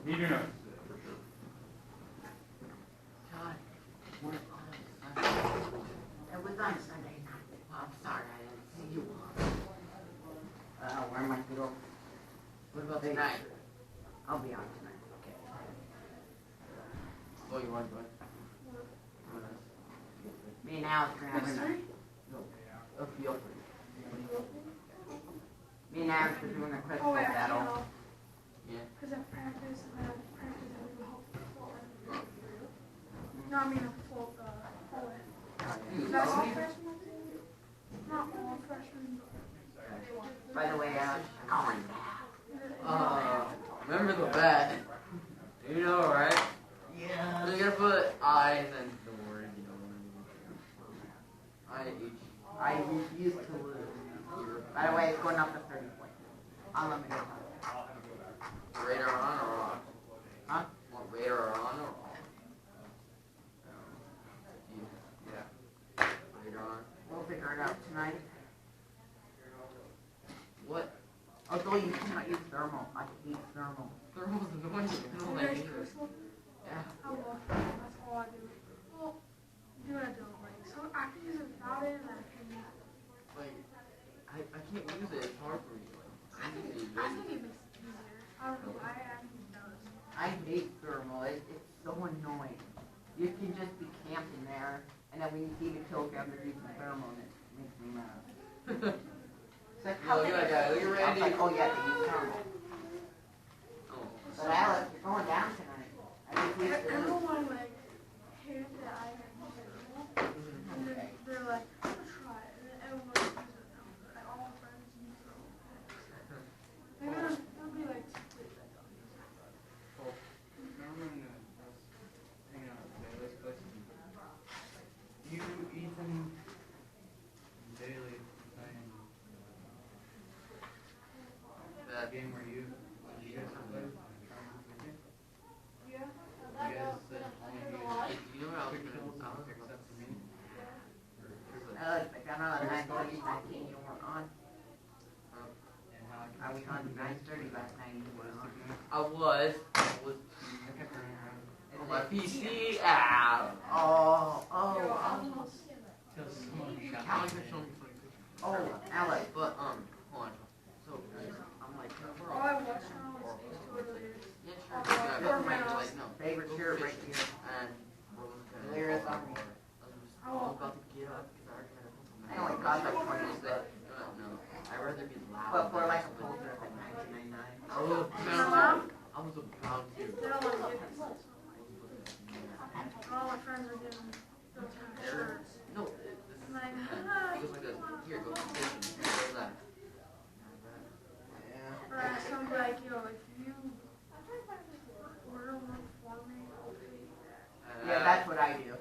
Need your notes for sure. God, we're on Sunday. It was on Sunday night. I'm sorry I didn't see you on. Where am I going? What about tonight? I'll be on tonight. Okay. Oh, you want to do it? Me and Alex are having a field trip. Me and Alex are doing a crystal battle. Yeah. Because at practice, and then practice, and we help floor. No, I mean a full, Is that all freshmen? Not all freshmen, but. By the way, Alex, I'm calling back. Remember the bet. You know, right? Yeah. You're gonna put I and then the word, I refuse to lose. By the way, it's going up to 30 points. I'll let me know. Radar on or off? Huh? Want radar on or off? Yeah. Radar on. We'll figure it out tonight. What? Although you cannot use thermal. I hate thermal. Thermal's annoying. You guys crystal? Yeah. I love it. That's all I do. Well, do what I don't like. So I can use it without it, and I can use it. Like, I can't use it. It's hard for me. I think it makes it easier. I don't know why. I think it does. I hate thermal. It's so annoying. You can just be camping there, and then when you see the kill cam, they're using thermal, and it makes me mad. It's like, how Look at that guy. Look at I was Randy. like, oh yeah, they use thermal. Oh. But Alex, you're going down tonight. I refuse to lose. Everyone like hated that I had used it, and then they're like, I'm gonna try it, and then everyone uses it now. Like all my friends use it. Maybe there'll be like 2 kids that don't use it. Well, Norman was hanging out today. Let's play some. You, Ethan, and Daly playing that game where you guys are playing. Yeah. You guys said only You know what I was quick kills gonna except for me. Alex, I got on at 9:30, you weren't on. And how I was on 9:30 last night, you weren't on. I was I kept running around on my PC app. till someone shot Alex me. is showing me funny pictures. Oh, Alex. But hold on. So I'm like, we're All all. I watch now is Ace Totally. Yeah, sure. Yeah, Or but Mouse. like no. Favorite Go shirt right fishing. here. And we're looking at Lyric on me. I was about to get up because I already had a couple It only cost like 20 minutes. bucks. No, I'd rather be loud. But for like a than folder, it's like $19.99. I was about Your to. mom? I was about to. They don't want to get this. All my friends are getting those kind of shirts. No, this is. I'm like, It goes like a. Here, go fishing. Here goes that. or some like, if you order one for me, I'll pay you that. Yeah, that's what I do.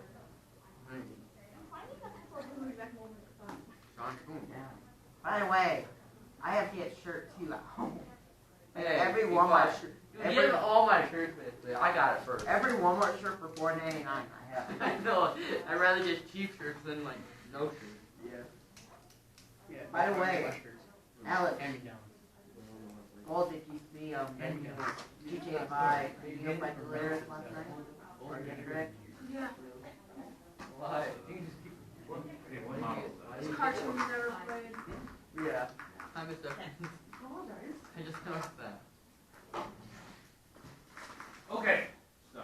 Sean, boom. Yeah. By the way, I have to get shirt too at home. Like Hey, every be Walmart quiet. shirt. Dude, give all my shirts basically. I got it first. Every Walmart shirt for $4.99 I have. I know. I'd rather get cheap shirts than like no shirts. Yeah. By the way, Alex, Hand me down. Gold, did you see GTA 5 video by the lyrics last night? Or yesterday? Yeah. Why? You can just keep. This cartoon you never played. Yeah. I missed everything. I just noticed that. Okay, so.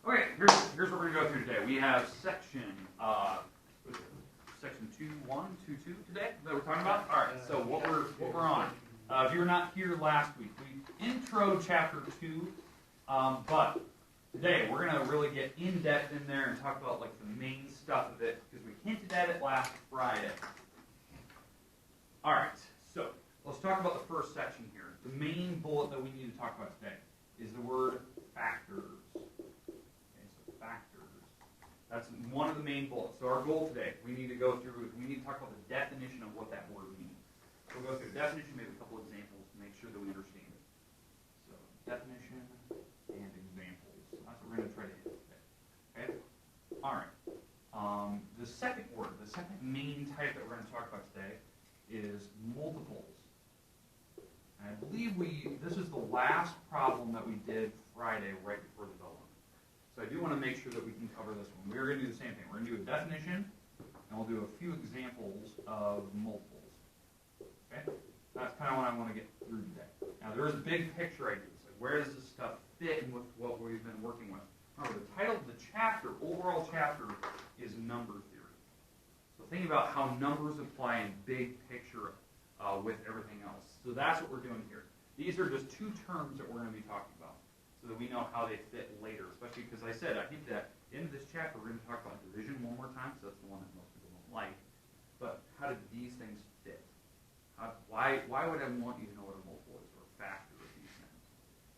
Okay, here's what we're gonna go through today. We have section 2122 today that we're talking about. All right, so what we're on. If you were not here last week, we introed chapter 2, but today we're gonna really get in depth in there and talk about like the main stuff of it because we hinted at it last Friday. All right, so let's talk about the first section here. The main bullet that we need to talk about today is the word factors. Okay, so factors. That's one of the main bullets. So our goal today, we need to go through, we need to talk about the definition of what that word means. So we'll go through the definition, maybe a couple examples to make sure that we understand it. So definition and examples. That's what we're going to try to hit today. Okay? All right. The second word, the second main type that we're going to talk about today is multiples. And believe this is the last problem that we did Friday right before development. So I do want to make sure that we can cover this one. We're going to do the same thing. We're going to do a definition, and we'll do a few examples of multiples. Okay? That's kind of what I want to get through today. Now, there is a big picture idea. So where does this stuff fit in with what we've been working with? Remember, the title of the chapter, overall chapter, is number theory. So think about how numbers apply in big picture with everything else. So that's what we're doing here. These are just two terms that we're going to be talking about so that we know how they fit later, especially because I said, I think that in this chapter we're going to talk about division one more time, so that's the one that most people don't like. But how do these things fit? Why would I want you to know what a multiple is or a factor of these things?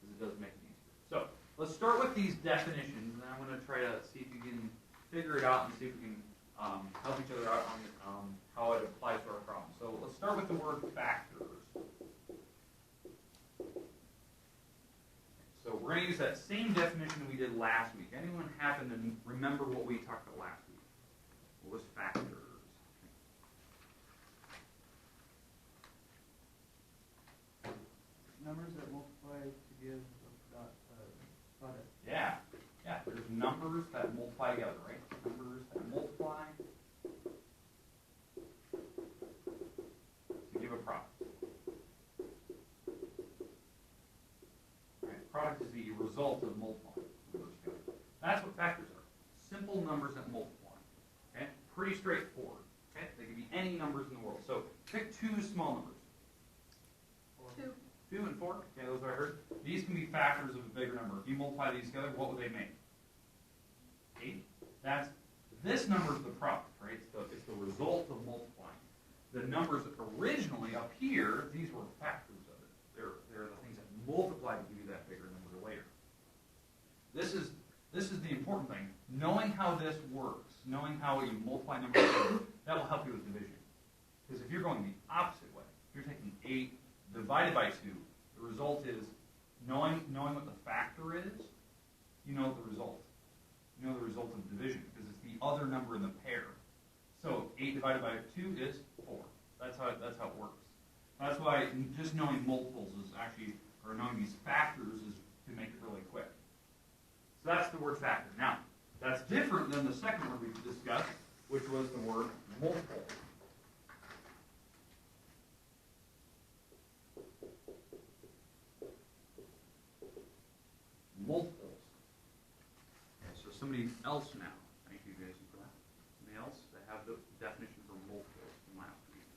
Because it does make it easier. So let's start with these definitions, and I'm going to try to see if you can figure it out and see if we can help each other out on how it applies to our problem. So let's start with the word factors. So we're going to use that same definition we did last week. Anyone happen to remember what we talked about last week? What was factors? Numbers that multiply to give a product. Yeah. There's numbers that multiply together, right? Numbers that multiply to give a product. Right? Product is the result of multiplying numbers together. That's what factors are. Simple numbers that multiply. Okay? Pretty straightforward. Okay? They can be any numbers in the world. So pick two small numbers. 2 and 4. Okay, those I heard. These can be factors of a bigger number. If you multiply these together, what would they make? 8. This number is the product, right? It's the result of multiplying. The numbers originally up here, these were factors of it. They're the things that multiply to give you that bigger number later. This is the important thing. Knowing how this works, knowing how you multiply numbers together, that will help you with division. Because if you're going the opposite way, if you're taking 8 divided by 2, the result is knowing what the factor is, you know the result. You know the result of division because it's the other number in the pair. So 8 divided by 2 is 4. That's how it works. That's why just knowing multiples is actually, or knowing these factors is to make it really quick. So that's the word factor. Now, that's different than the second word we discussed, which was the word multiple. Multiples. Okay, so somebody else now. Thank you, Jason, for that. Somebody else that have the definition for multiples from last week.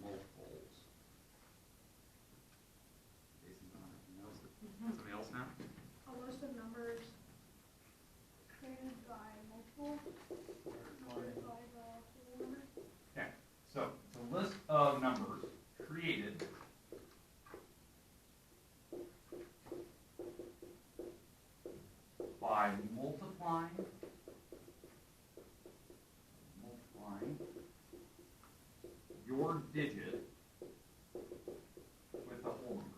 Multiples. Jason's not anything else. Somebody else now? A list of numbers created by multiple divided by the whole number. Okay, so it's a list of numbers created by multiplying your digit with the whole numbers.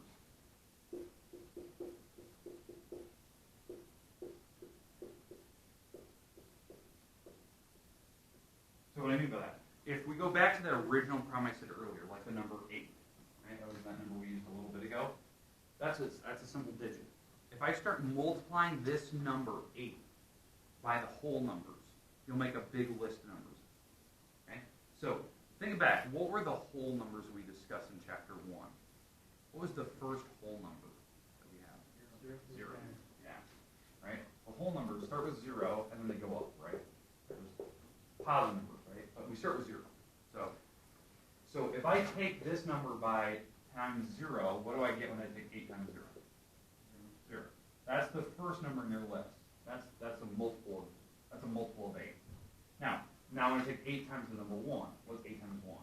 So what I mean by that, if we go back to that original problem I said earlier, like the number 8, right? That was that number we used a little bit ago. That's a simple digit. If I start multiplying this number 8 by the whole numbers, you'll make a big list of numbers. Okay? So think back. What were the whole numbers we discussed in chapter 1? What was the first whole number that we have? 0. Yeah. Right? The whole numbers start with 0 and then they go up, right? There's positive numbers, right? But we start with 0. So if I take this number by times 0, what do I get when I take 8 times 0? 0. That's the first number in your list. That's a multiple of 8. Now when I take 8 times the number 1, what's 8 times 1?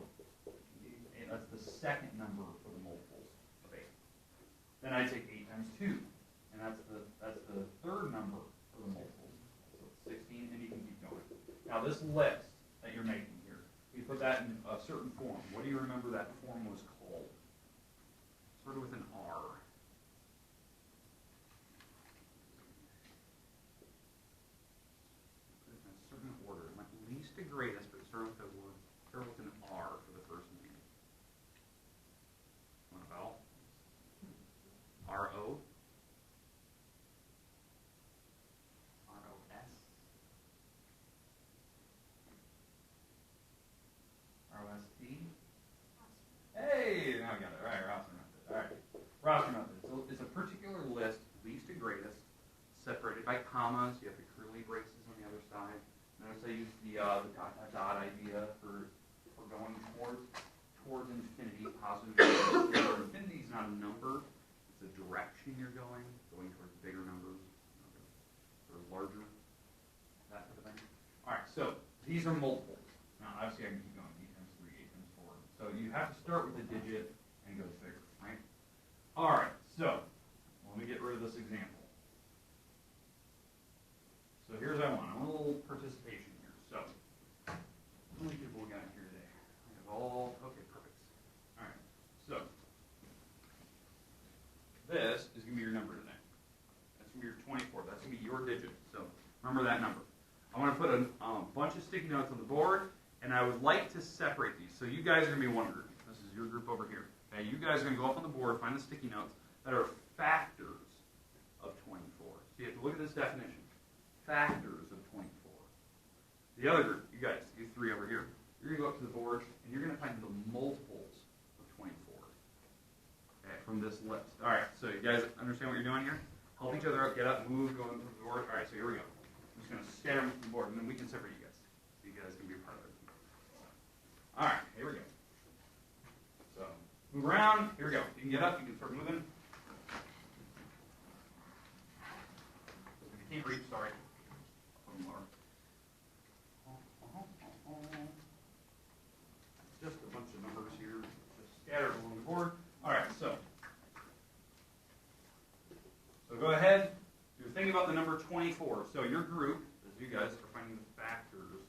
That's the second number for the multiples of 8. Then I take 8 times 2, and that's the third number for the multiples. So it's 16, and you can keep going. Now this list that you're making here, we put that in a certain form. What do you remember that form was called? Started with an R. Put it in a certain order. At least least to greatest, but start with the word, start with an R for the first name. Want a vowel? R-O? R-O-S? R-O-S-T? Hey, now I got it. All right, roster method. All right, roster method. So it's a particular list, least to greatest, separated by commas. You have the curly braces on the other side. Notice I use the dot idea for going towards infinity, positive. Infinity is not a number; it's a direction you're going towards bigger numbers, or larger, that type of thing. All right, so these are multiples. Now, obviously, I can keep going. 8 times 3, 8 times 4. So you have to start with a digit and go bigger, right? All right, so let me get rid of this example. So here's what I want. I want a little participation here. So how many people we got here today? We have all, okay, perfect. All right, so this is going to be your number today. That's going to be your 24. That's going to be your digit. So remember that number. I want to put a bunch of sticky notes on the board, and I would like to separate these. So you guys are going to be one group. This is your group over here. Okay, you guys are going to go up on the board, find the sticky notes that are factors of 24. So you have to look at this definition. Factors of 24. The other group, you guys, you three over here, you're going to go up to the board, and you're going to find the multiples of 24. Okay, from this list. All right, so you guys understand what you're doing here? Help each other out, get up, move, go into the board. All right, so here we go. I'm just going to scatter them from the board, and then we can separate you guys. So you guys can be a part of it. All right, here we go. So move around. Here we go. You can get up. You can start moving. If you can't reach, sorry. More. Just a bunch of numbers here, just scattered along the board. All right, so go ahead. You're thinking about the number 24. So your group, as you guys are finding the factors,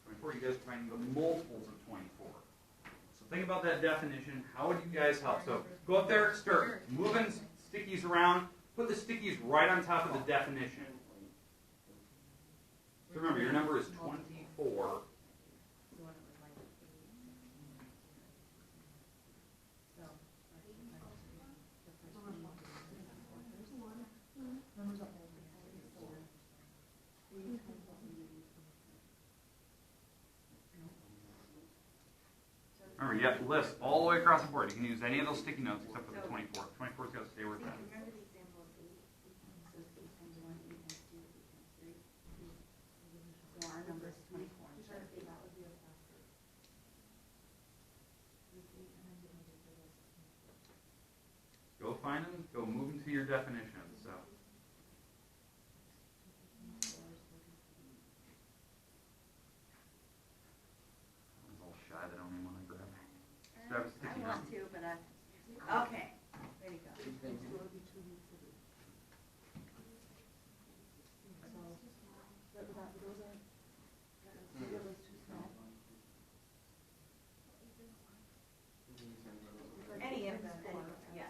24, you guys are finding the multiples of 24. So think about that definition. How would you guys help? So go up there, start moving stickies around. Put the stickies right on top of the definition. So remember, your number is 24. Remember, you have to list all the way across the board. You can use any of those sticky notes except for the 24. 24's got to stay where it's at. Remember the example of 8? So 8 times 1, 8 times 2, 8 times 3. So our number is 24 instead of 8. That would be a factor. Go find them. Go move them to your definitions. So. I'm all shy that I don't even want to grab. Grab a sticky I note. want to, but okay. There you go. Any of them, yes.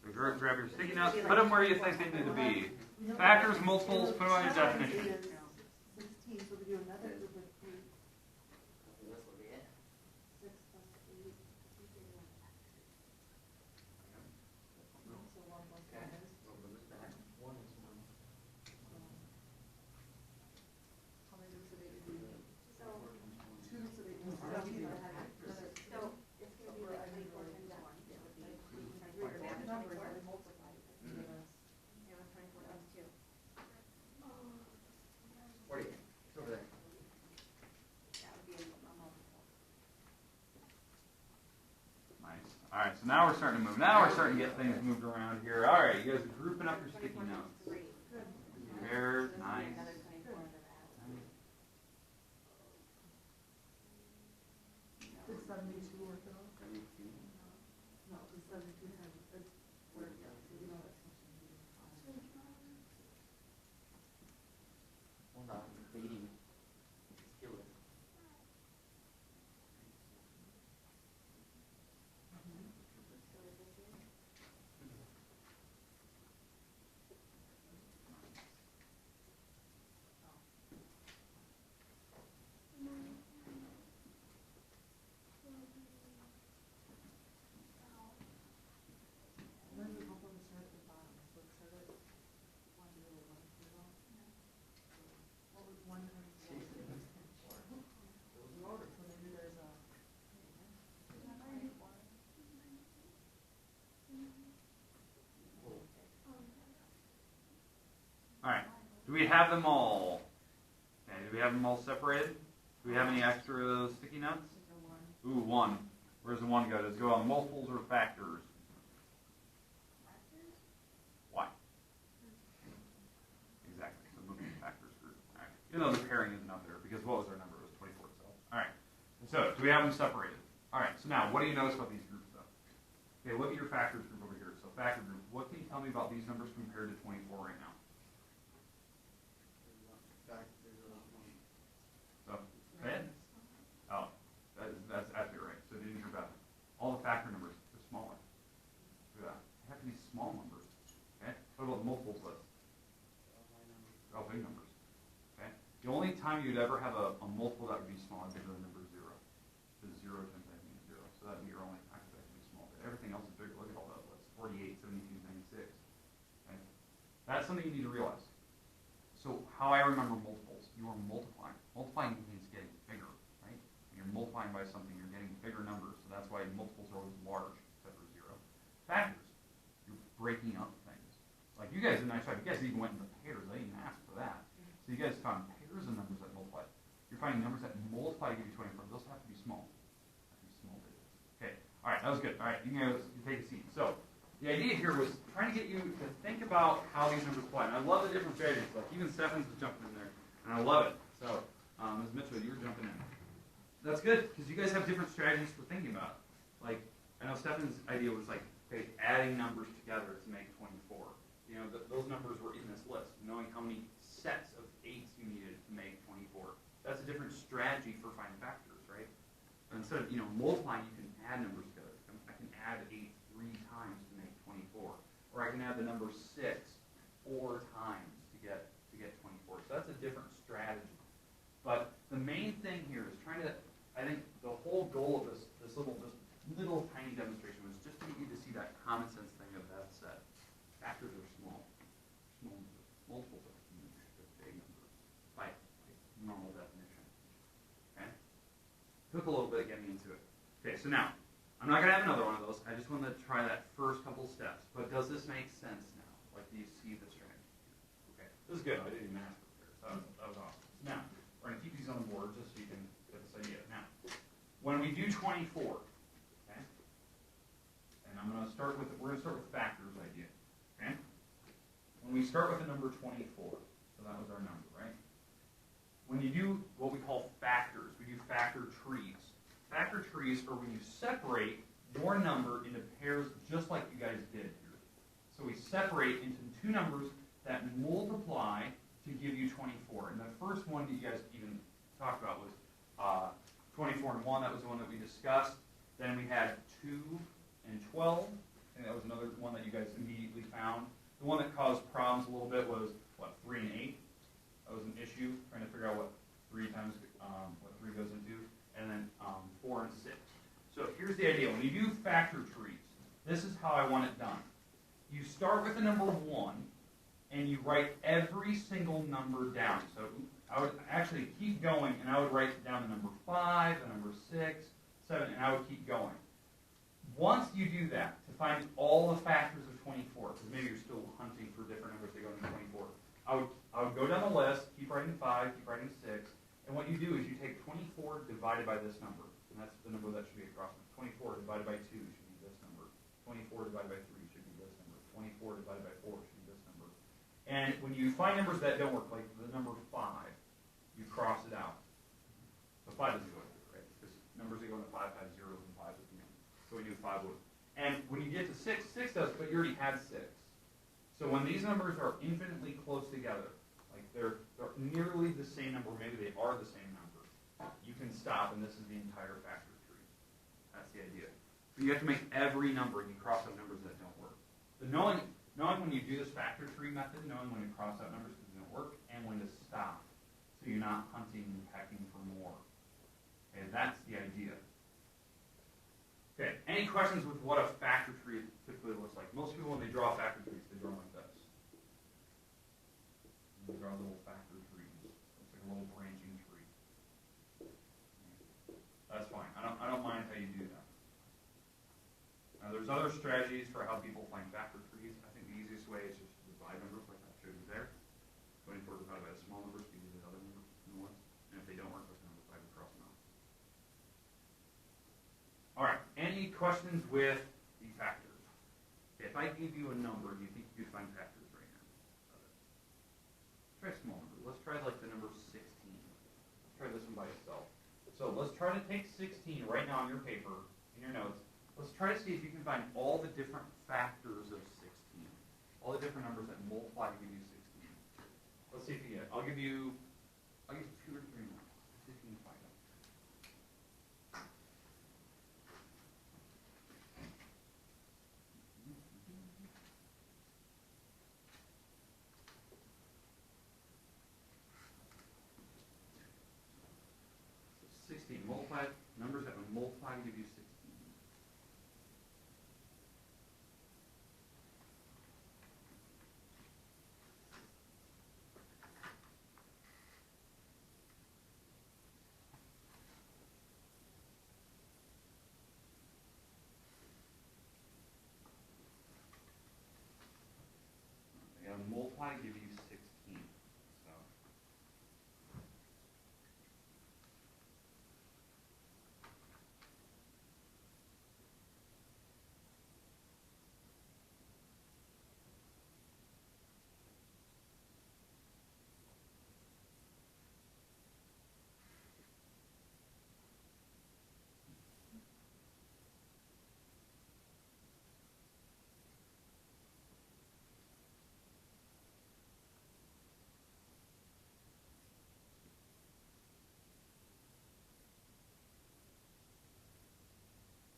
So grab your sticky notes. Put them where you think they need to be. Factors, multiples. Put them on your definition. 16, so we do another group of 3. This will be it. 6 plus 8. So 1 plus 7 is. We'll move this back. 1 is 1. How many groups of 8 do we do? So, 2 groups of 8. so it's going to be like 24 times 1. It would be 24 times 24. Numbers that we multiply. And with 24 times 2. 40. It's over there. That would be a multiple. Nice. All right, so now we're starting to move. Now we're starting to get things moved around here. All right, you guys are grouping up your sticky 24 times notes. 3. Very So this would be nice. another 24 under that. 672 work it out? No, the 72 times, it's work it out, so you know that's much easier. Hold on. Beating. Skill it. So is this it? Do we have them all? Okay, do we have them all separated? Do we have any extra sticky notes? Ooh, one. Where's the one go? Does it go on multiples or factors? Why? Exactly. So moving to factors group. All right. Even though the pairing isn't up there, because what was our number? It was 24 itself. All right. So do we have them separated? All right. So now, what do you notice about these groups, though? Okay, look at your factors group over here. So factor group. What can you tell me about these numbers compared to 24 right now? So, say it. Oh, that's absolutely right. So didn't hear about it. All the factor numbers are smaller. Look at that. They have to be small numbers. Okay. What about the multiples list? They're all big numbers. Okay. The only time you'd ever have a multiple that would be small is the number 0. Because 0 times that means 0. So that would be your only factor that would be small. But everything else is bigger. Look at all that lists. 48, 72, 96. Okay. That's something you need to realize. So how I remember multiples, you are multiplying. Multiplying means getting bigger, right? When you're multiplying by something, you're getting bigger numbers. So that's why multiples are always large, except for 0. Factors, you're breaking up things. Like you guys did a nice job. You guys even went into pairs. I didn't even ask for that. So you guys found pairs of numbers that multiply. You're finding numbers that multiply to give you 24. Those have to be small. Have to be small digits. Okay. All right. That was good. All right. You can go take a seat. So the idea here was trying to get you to think about how these numbers apply. And I love the different strategies. Like even Stephens was jumping in there, and I love it. So, Ms. Mitchell, you were jumping in. That's good because you guys have different strategies for thinking about it. Like I know Stephens' idea was like, okay, adding numbers together to make 24. You know, those numbers were in this list, knowing how many sets of 8s you needed to make 24. That's a different strategy for finding factors, right? But instead of multiplying, you can add numbers together. I can add 8 3 times to make 24, or I can add the number 6 4 times to get 24. So that's a different strategy. But the main thing here is trying to. I think the whole goal of this little tiny demonstration was just to get you to see that common sense thing of that set. Factors are small. Small numbers. Multiples are huge. They're big numbers by normal definition. Okay? Took a little bit getting into it. Okay, so now I'm not going to have another one of those. I just want to try that first couple steps. But does this make sense now? Like, do you see the strategy? Okay, this is good. I didn't even ask for it. So that was awesome. Now, we're going to keep these on the board just so you can get this idea. Now, when we do 24, okay, and we're going to start with factors idea. Okay? When we start with the number 24, so that was our number, right? When you do what we call factors, we do factor trees. Factor trees are when you separate your number into pairs just like you guys did here. So we separate into two numbers that multiply to give you 24. And the first one that you guys even talked about was 24 and 1. That was the one that we discussed. Then we had 2 and 12. And that was another one that you guys immediately found. The one that caused problems a little bit was, 3 and 8. That was an issue, trying to figure out what 3 goes into. And then 4 and 6. So here's the idea. When you do factor trees, this is how I want it done. You start with the number 1, and you write every single number down. So I would actually keep going, and I would write down the number 5, the number 6, 7, and I would keep going. Once you do that, to find all the factors of 24, because maybe you're still hunting for different numbers that go into 24, I would go down the list, keep writing 5, keep writing 6, and what you do is you take 24 divided by this number, and that's the number that should be across. 24 divided by 2 should be this number. 24 divided by 3 should be this number. 24 divided by 4 should be this number. And when you find numbers that don't work, like the number 5, you cross it out. So 5 doesn't go in there, right? Because numbers that go into 5 have zeros and 5s at the end. So we do 5 would. And when you get to 6, 6 does, but you already had 6. So when these numbers are infinitely close together, like they're nearly the same number, maybe they are the same number, you can stop, and this is the entire factor tree. That's the idea. So you have to make every number, and you cross out numbers that don't work. But knowing when you do this factor tree method, knowing when to cross out numbers that don't work, and when to stop, so you're not hunting and pecking for more. Okay, that's the idea. Okay, any questions with what a factor tree typically looks like? Most people, when they draw factor trees, they draw them like this. They draw little factor trees. It's like a little branching tree. That's fine. I don't mind how you do that. Now, there's other strategies for how people find factor trees. I think the easiest way is just to divide numbers like I showed you there. 24 divided questions with the factors? If I give you a number, do you think you could find factors right here? Try a small number. Let's try like the number 16. Let's try this one by itself. So let's try to take 16 right now on your paper, in your notes. Let's try to see if you can find all the different factors of 16. All the different numbers that multiply to give you 16. Let's see if you get it. I'll give you 2 or 3 more. See if you can find them. So 16 multiplied, numbers that would multiply to give you 16. Multiply give you 16.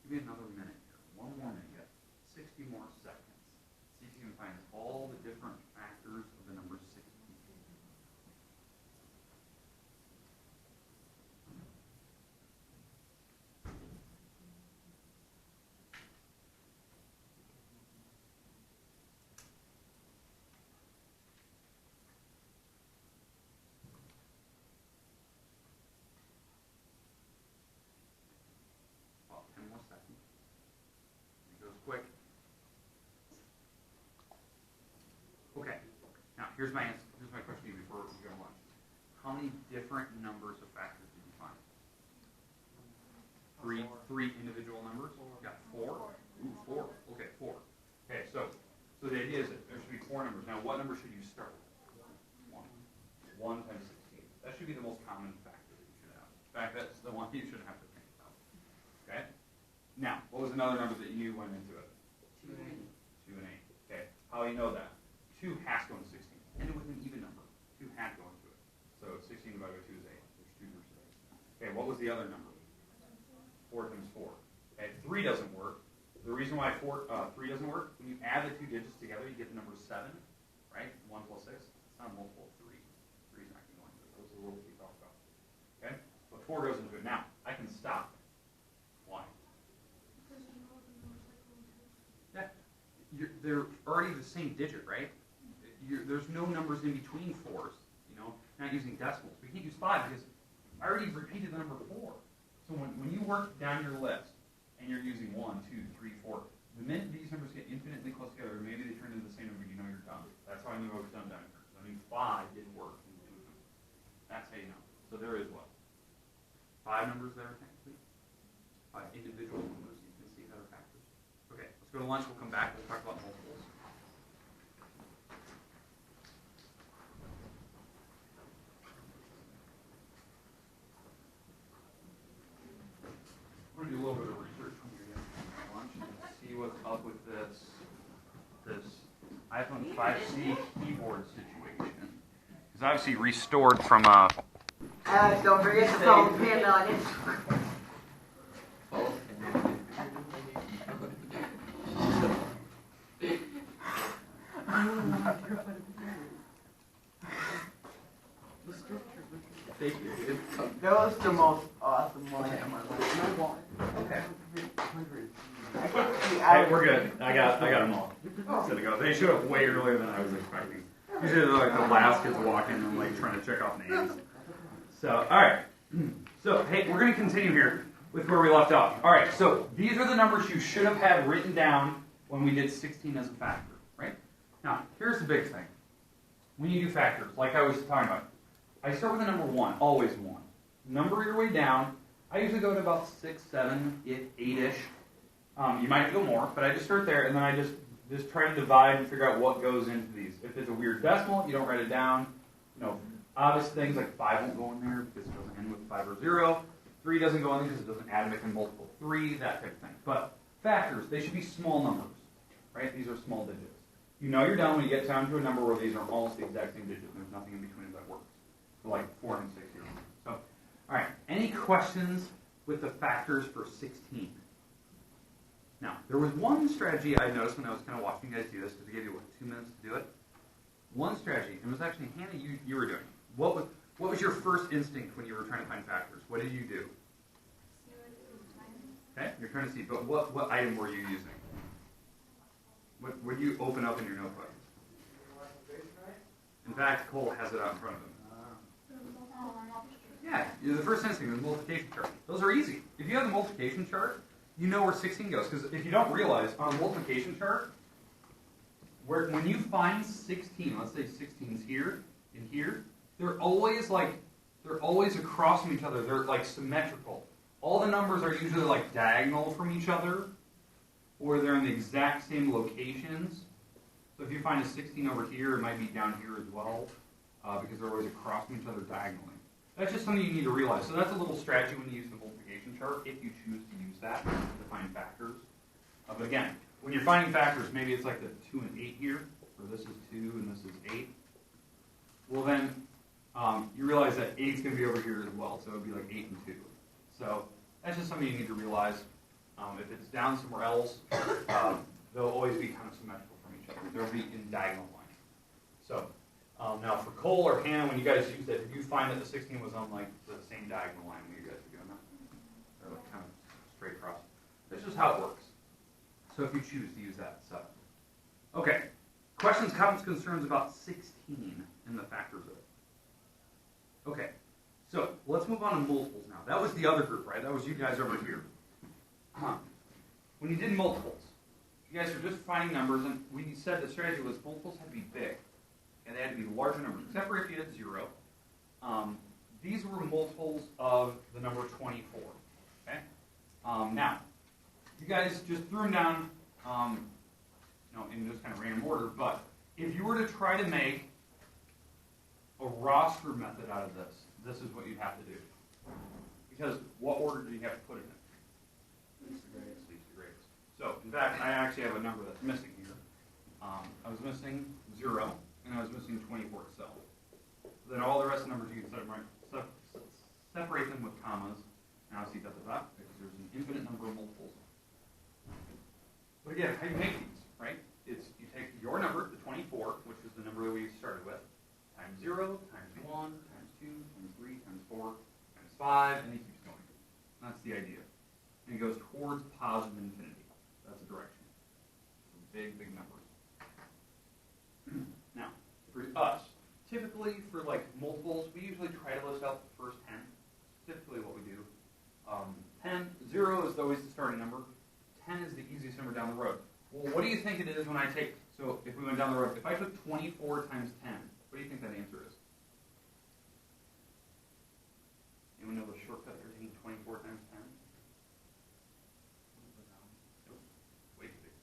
So give me another minute here. One more minute. You got 60 more seconds. See if you can find all the different factors of the number 16. About 10 more seconds. It goes quick. Okay. Now here's my answer. Here's my question to you before we go to lunch. How many different numbers of factors did you find? Three individual numbers? You got 4? Ooh, 4. Okay, 4. Okay, so the idea is that there should be 4 numbers. Now what number should you start with? 1. 1 times 16. That should be the most common factor that you should have. In fact, that's the one you shouldn't have to think about. Okay? Now, what was another number that you went into it? 2 and 8. 2 and 8. Okay. How do you know that? 2 has to go into 16. End it with an even number. 2 had to go into it. So 16 divided by 2 is 8. There's 2 groups of 8. Okay, what was the other number? 4 times 4. Okay, 3 doesn't work. The reason why 3 doesn't work, when you add the 2 digits together, you get the number 7, right? 1 plus 6. It's not a multiple of 3. 3 is not going to go into it. Those are the rules we talked about. Okay? But 4 goes into it. Now, I can stop. Why? Because you know the numbers that go into it. They're already the same digit, right? There's no numbers in between 4s, you know, not using decimals. We can't use 5 because I already repeated the number 4. So when you work down your list and you're using 1, 2, 3, 4, the minute these numbers get infinitely close together, maybe they turn into the same number, you know you're done. That's how I knew I was done down here. I knew 5 didn't work. That's how you know. So there is what? 5 numbers there, technically? 5 individual numbers you can see that are factors. Okay, let's go to lunch. We'll come back. We'll talk about multiples. We're going to do a little bit of research when you're getting lunch and see what's up with this iPhone 5C keyboard situation. It's obviously restored from don't forget to follow Panda on Instagram. Thank you. That was the most awesome one in my life. Okay. I get to see Hey, we're good. I got them all. Set to go. They showed up way earlier than I was expecting. Usually they're like the last kids to walk in and I'm like trying to check off names. So, all right. So, hey, we're going to continue here with where we left off. All right, so these are the numbers you should have had written down when we did 16 as a factor, right? Now, here's the big thing. When you do factors, like I was talking about, I start with the number 1, always 1. Number your way down. I usually go to about 6, 7, 8-ish. You might go more, but I just start there, and then I just try to divide and figure out what goes into these. If it's a weird decimal, you don't write it down. Obvious things like 5 won't go in there because it doesn't end with 5 or 0. 3 doesn't go in there because it doesn't add, make a multiple 3, that type of thing. But factors, they should be small numbers, right? These are small digits. You're done when you get down to a number where these are almost the exact same digit. There's nothing in between that works. So like 4 and 6 here. So, all right. Any questions with the factors for 16? Now, there was one strategy I noticed when I was kind of watching you guys do this, because I gave you, 2 minutes to do it? One strategy, and it was actually, Hannah, you were doing. What was your first instinct when you were trying to find factors? What did you do? Okay, you're trying to see, but what item were you using? What do you open up in your notebook? In fact, Cole has it out in front of him. Yeah, the first instinct is multiplication chart. Those are easy. If you have the multiplication chart, you know where 16 goes. Because if you don't realize, on a multiplication chart, when you find 16, let's say 16's here and here, they're always across from each other. They're like symmetrical. All the numbers are usually like diagonal from each other, or they're in the exact same locations. So if you find a 16 over here, it might be down here as well, because they're always across from each other diagonally. That's just something you need to realize. So that's a little strategy when you use the multiplication chart, if you choose to use that to find factors. But again, when you're finding factors, maybe it's like the 2 and 8 here, or this is 2 and this is 8. Well then, you realize that 8 is going to be over here as well, so it would be like 8 and 2. So that's just something you need to realize. If it's down somewhere else, they'll always be kind of symmetrical from each other. They'll be in diagonal lines. So now for Cole or Hannah, when you guys use that, did you find that the 16 was on like the same diagonal line when you guys were doing that? Or like kind of straight across? That's just how it works. So if you choose to use that stuff. Okay. Questions, comments, concerns about 16 in the factors of it. Okay. So let's move on to multiples now. That was the other group, right? That was you guys over here. When you did multiples, you guys were just finding numbers, and we said the strategy was multiples had to be big, and they had to be larger numbers, except for if you had 0. These were multiples of the number 24. Okay. Now, you guys just threw them down, in just kind of random order. But if you were to try to make a roster method out of this, this is what you'd have to do. Because what order do you have to put it in? Least to greatest. So, in fact, I actually have a number that's missing here. I was missing 0, and I was missing 24 itself. So then all the rest of the numbers you can separate them with commas. Now see that because there's an infinite number of multiples. But again, how do you make these, right? It's you take your number, the 24, which is the number that we started with, times 0, times 1, times 2, times 3, times 4, times 5, and it keeps going. That's the idea. And it goes towards positive infinity. That's the direction. So big, big numbers. Now, for us, typically for like multiples, we usually try to list out the first 10. Typically what we do. 0 is always the starting number. 10 is the easiest number down the road. Well, what do you think it is when I take, so if we went down the road, if I took 24 times 10, what do you think that answer is? Anyone know the shortcut for taking 24 times 10? Nope. Way too big.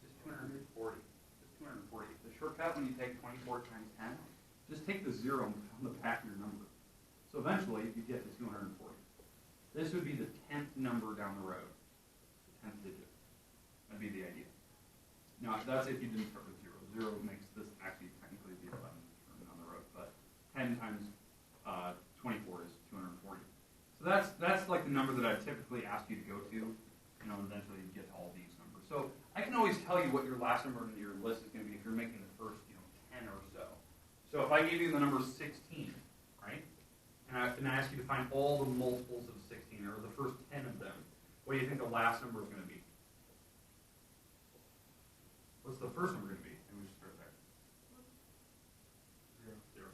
Just 240. Just 240. The shortcut when you take 24 times 10, just take the 0 on the back of your number. So eventually, you get to 240. This would be the 10th number down the road. The 10th digit. That'd be the idea. Now, that's if you didn't start with 0. 0 makes this actually technically the 11th term down the road. But 10 times 24 is 240. So that's like the number that I typically ask you to go to. Eventually you get to all these numbers. So I can always tell you what your last number in your list is going to be if you're making the first 10 or so. So if I gave you the number 16, right? And I ask you to find all the multiples of 16, or the first 10 of them, what do you think the last number is going to be? What's the first number going to be? And we just start there. 0.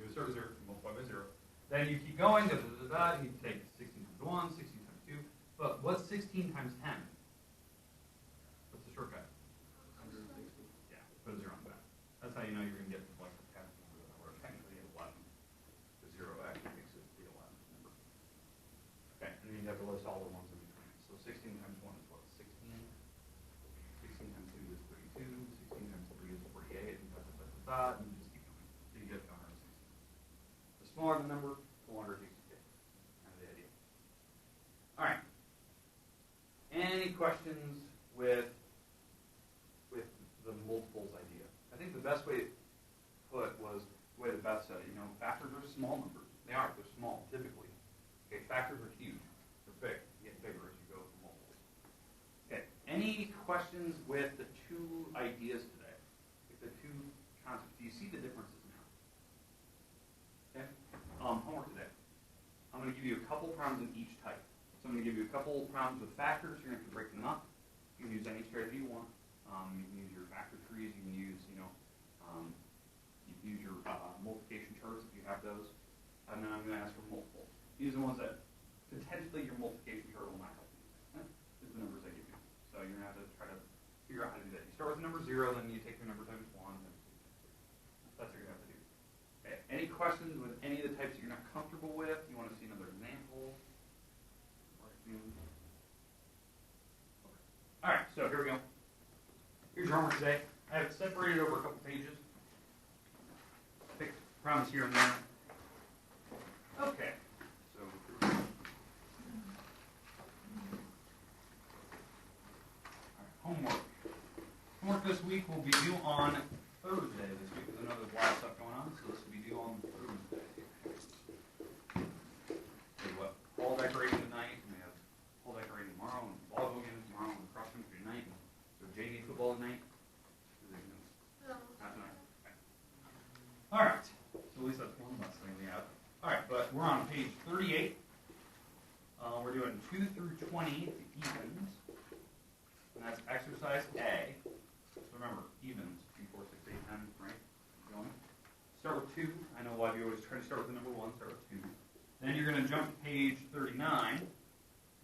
You start with 0, multiply by 0. Then you keep going, and you take 16 times 1, 16 times 2. But what's 16 times 10? What's the shortcut? 160. Yeah, put a 0 on the back. That's how you know you're going to get to like the 10th number, or technically 11. The 0 actually makes it the 11th number. Okay, and then you have to list list all the ones in between. So 16 times 1 is what, 16? 16 times 2 is 32, 16 times 3 is 48, and and you just keep going. So you get to 160. The smaller the number, the longer it takes to get. Kind of the idea. All right. Any questions with the multiples idea? I think the best way to put was the way that Beth said it. Factors are small numbers. They are. They're small, typically. Okay, factors are huge. They're big. They get bigger as you go with multiples. Okay, any questions with the two ideas today? With the two concepts? Do you see the differences now? Okay. Homework today. I'm going to give you a couple problems in each type. So I'm going to give you a couple problems with factors. You're going to have to break them up. You can use any strategy you want. You can use your factor trees. You can use, you can use your multiplication charts if you have those. And then I'm going to ask for multiples. These are the ones that potentially your multiplication chart will not help you. Is the numbers I give you. So you're going to have to try to figure out how to do that. You start with the number 0, then you take the number times 1. And that's what you're going to have to do. Okay. Any questions with any of the types that you're not comfortable with? You want to see another example? All right, so here we go. Here's your homework today. I have it separated over a couple pages. Pick problems here and there. Okay, so all right, homework. Homework this week will be due on Thursday this week, because I know there's a lot of stuff going on, so this will be due on Thursday. What? Fall decorating tonight, and we have fall decorating tomorrow, and volleyball games tomorrow, and cross country tonight, and so JV football tonight. Not tonight. Okay. All right. So at least that's one less thing we have. All right, but we're on page 38. We're doing 2 through 20 to evens, and that's exercise A. So remember, evens, 2, 4, 6, 8, 10, right? Going. Start with 2. I know why you always try to start with the number 1. Start with 2. Then you're going to jump to page 39.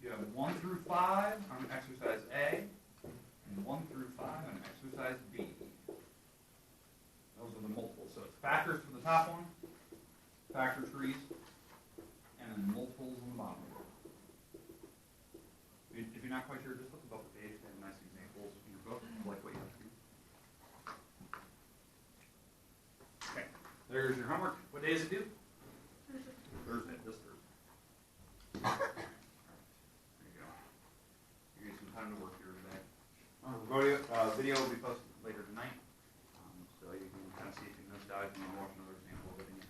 You have 1 through 5 on exercise A, and 1 through 5 on exercise B. Those are the multiples. So it's factors for the top one, factor trees, and then multiples on the bottom. If you're not quite sure, just look above the page. They have nice examples in your book, like what you have to do. Okay, there's your homework. What day is it due? Thursday, this Thursday. There you go. You get some time to work here today. Video will be posted later tonight, so you can kind of see if you missed out. You can watch another example of it again.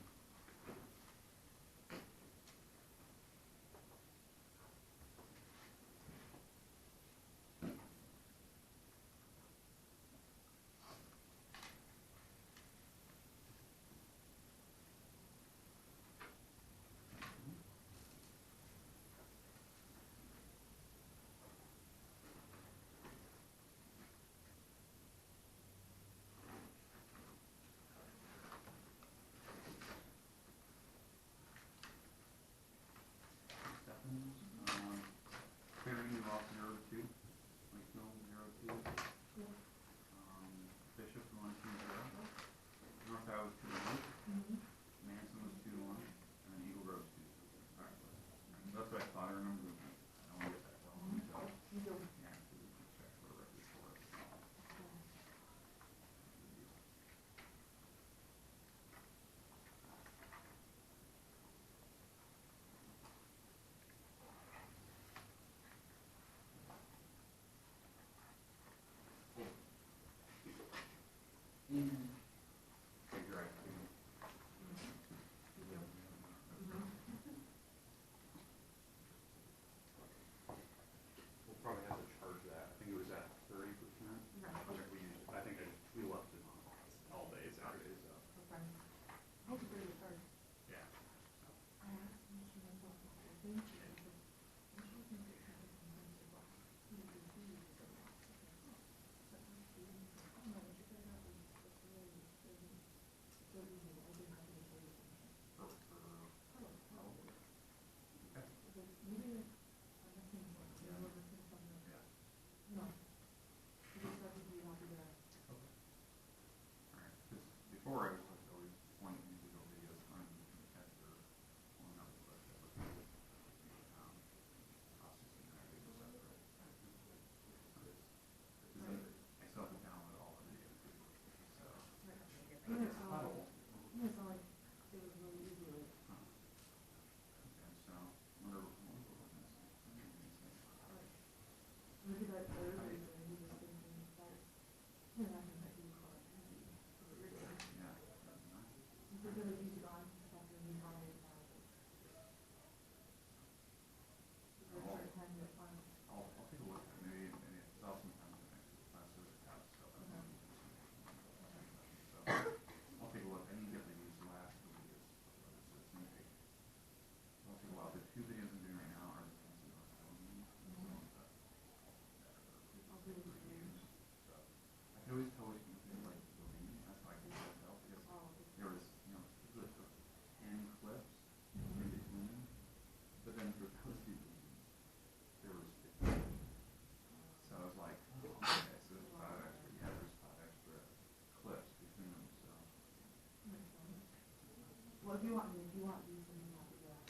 if you want these, then you have to do that.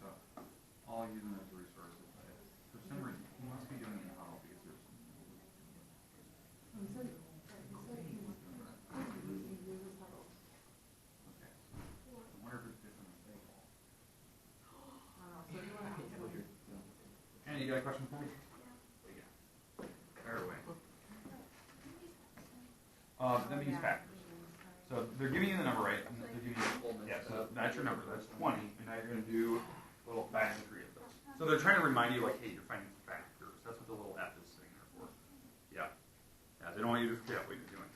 So I'll use them as a resource. For some reason, he must be doing it in Huddle because there's. He said he was using Google Huddle. Okay. I wonder if it's different in baseball. So you want to Annie, you got a question for me? Yeah. Fire away. That means factors. So they're giving you the number, right? And they're giving you, yeah, so that's your number. That's 20. And now you're going to do a little factor of those. So they're trying to remind you, like, hey, you're finding factors. That's what the little F is sitting there for. Yeah. Yeah, they don't want you to forget what you're doing.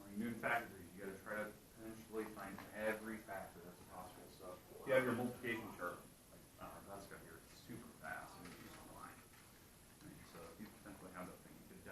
When you're doing factors, you got to try to potentially find every factor that's possible. So if you have your multiplication chart, like Jessica here, it's super fast and it's online. And so if you potentially have that thing, you could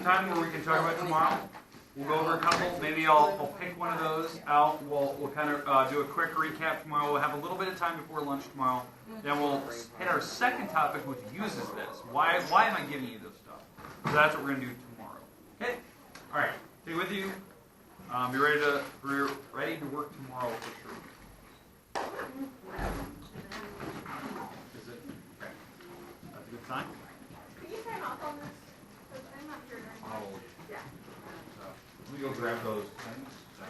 some time where we can talk about tomorrow. We'll go over a couple. Maybe I'll pick one of those out. We'll kind of do a quick recap tomorrow. We'll have a little bit of time before lunch tomorrow. Then we'll hit our second topic, which uses this. Why am I giving you this stuff? So that's what we're going to do tomorrow. Okay? All right. Stay with you. We're ready to work tomorrow for sure. Is it? Okay. That's a good sign. Can you sign off on this? Because I'm not here during Oh. Yeah. Let me go grab those things. So.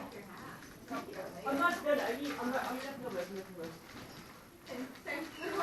I'm not good. I'm not. I'm not.